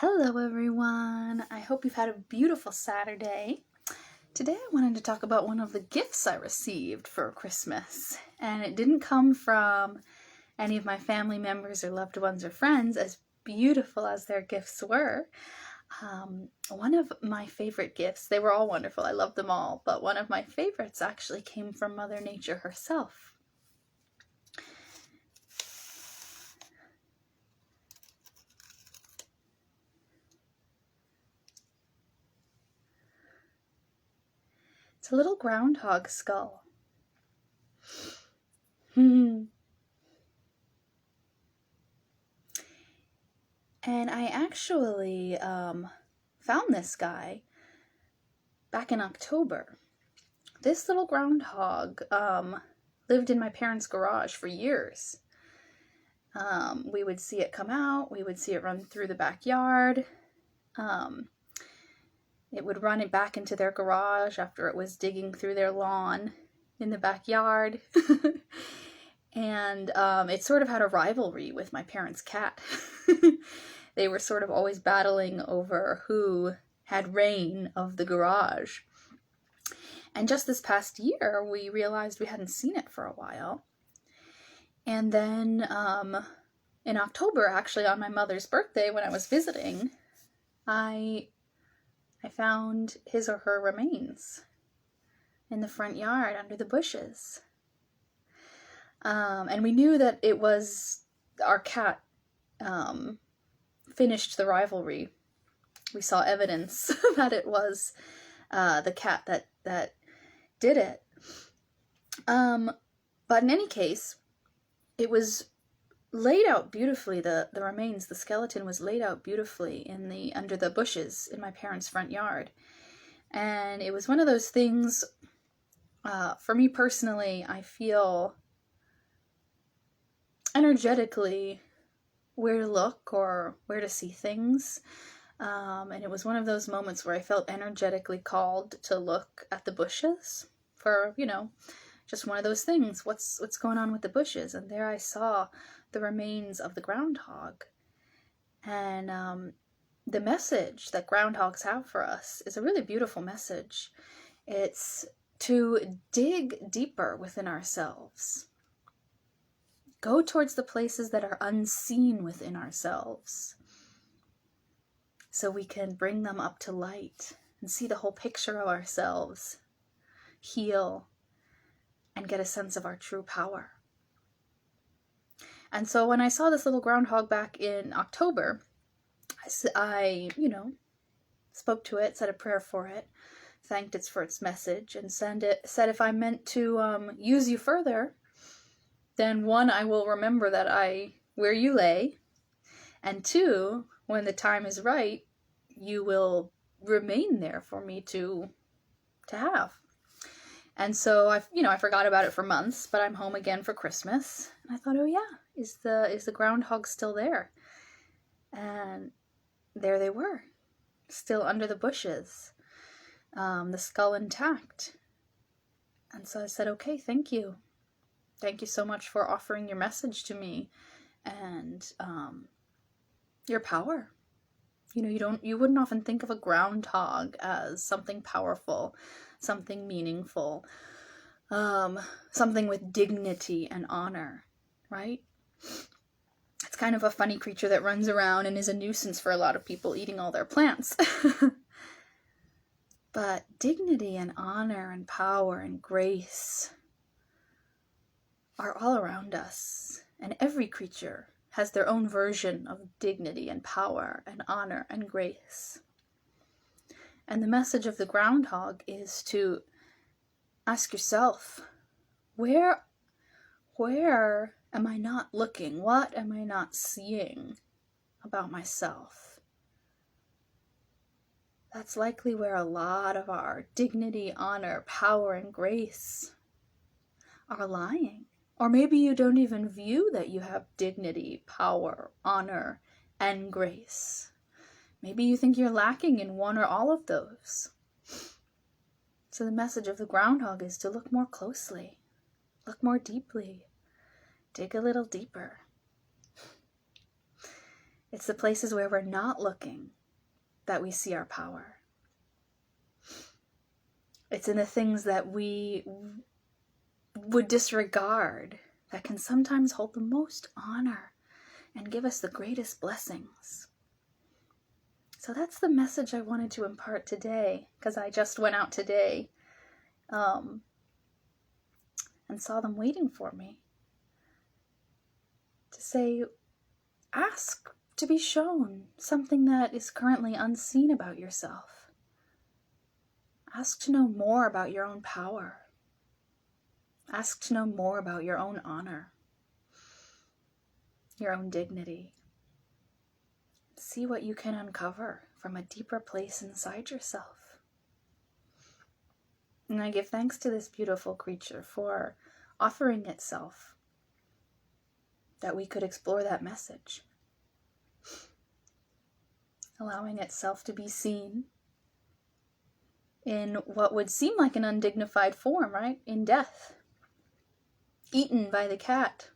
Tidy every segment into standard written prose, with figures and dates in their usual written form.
Hello everyone! I hope you've had a beautiful Saturday. Today I wanted to talk about one of the gifts I received for Christmas. And it didn't come from any of my family members or loved ones or friends, as beautiful as their gifts were. One of my favorite gifts, they were all wonderful, I love them all, but one of my favorites actually came from Mother Nature herself. It's a little groundhog skull. And I actually found this guy back in October. This little groundhog lived in my parents' garage for years. We would see it come out, we would see it run through the backyard. It would run it back into their garage after it was digging through their lawn in the backyard. And it sort of had a rivalry with my parents' cat. They were sort of always battling over who had reign of the garage. And just this past year, we realized we hadn't seen it for a while. And then in October, actually on my mother's birthday, when I was visiting, I found his or her remains in the front yard under the bushes. And we knew that it was our cat finished the rivalry. We saw evidence that it was the cat that did it. But in any case, it was laid out beautifully. The remains, the skeleton was laid out beautifully under the bushes in my parents' front yard. And it was one of those things, for me personally, I feel energetically where to look or where to see things. And it was one of those moments where I felt energetically called to look at the bushes for, just one of those things. What's going on with the bushes? And there I saw the remains of the groundhog. And the message that groundhogs have for us is a really beautiful message. It's to dig deeper within ourselves. Go towards the places that are unseen within ourselves, so we can bring them up to light and see the whole picture of ourselves, heal, and get a sense of our true power. And so when I saw this little groundhog back in October, I spoke to it, said a prayer for it, thanked it for its message, and said if I'm meant to use you further, then 1, I will remember where you lay, and 2, when the time is right, you will remain there for me to have. And so I forgot about it for months, but I'm home again for Christmas, and I thought, oh yeah, is the groundhog still there? And there they were, still under the bushes, the skull intact. And so I said, okay, thank you. Thank you so much for offering your message to me and your power. You wouldn't often think of a groundhog as something powerful, something meaningful, something with dignity and honor, right? It's kind of a funny creature that runs around and is a nuisance for a lot of people, eating all their plants. But dignity and honor and power and grace are all around us, and every creature has their own version of dignity and power and honor and grace. And the message of the groundhog is to ask yourself, where am I not looking? What am I not seeing about myself? That's likely where a lot of our dignity, honor, power, and grace are lying. Or maybe you don't even view that you have dignity, power, honor, and grace. Maybe you think you're lacking in one or all of those. So the message of the groundhog is to look more closely, look more deeply, dig a little deeper. It's the places where we're not looking that we see our power. It's in the things that we would disregard that can sometimes hold the most honor and give us the greatest blessings. So that's the message I wanted to impart today, because I just went out today and saw them waiting for me to say, ask to be shown something that is currently unseen about yourself. Ask to know more about your own power. Ask to know more about your own honor, your own dignity. See what you can uncover from a deeper place inside yourself. And I give thanks to this beautiful creature for offering itself that we could explore that message, allowing itself to be seen in what would seem like an undignified form, right? In death, eaten by the cat.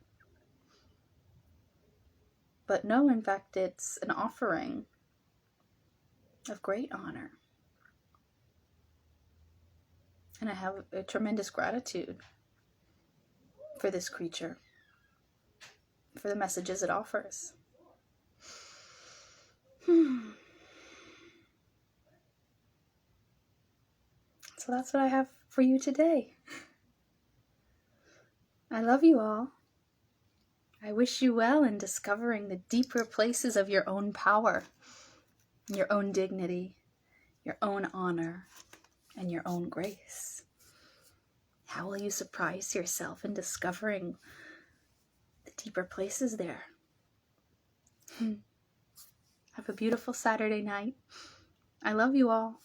But no, in fact, it's an offering of great honor. And I have a tremendous gratitude for this creature, for the messages it offers. So that's what I have for you today. I love you all. I wish you well in discovering the deeper places of your own power, your own dignity, your own honor, and your own grace. How will you surprise yourself in discovering the deeper places there? Have a beautiful Saturday night. I love you all.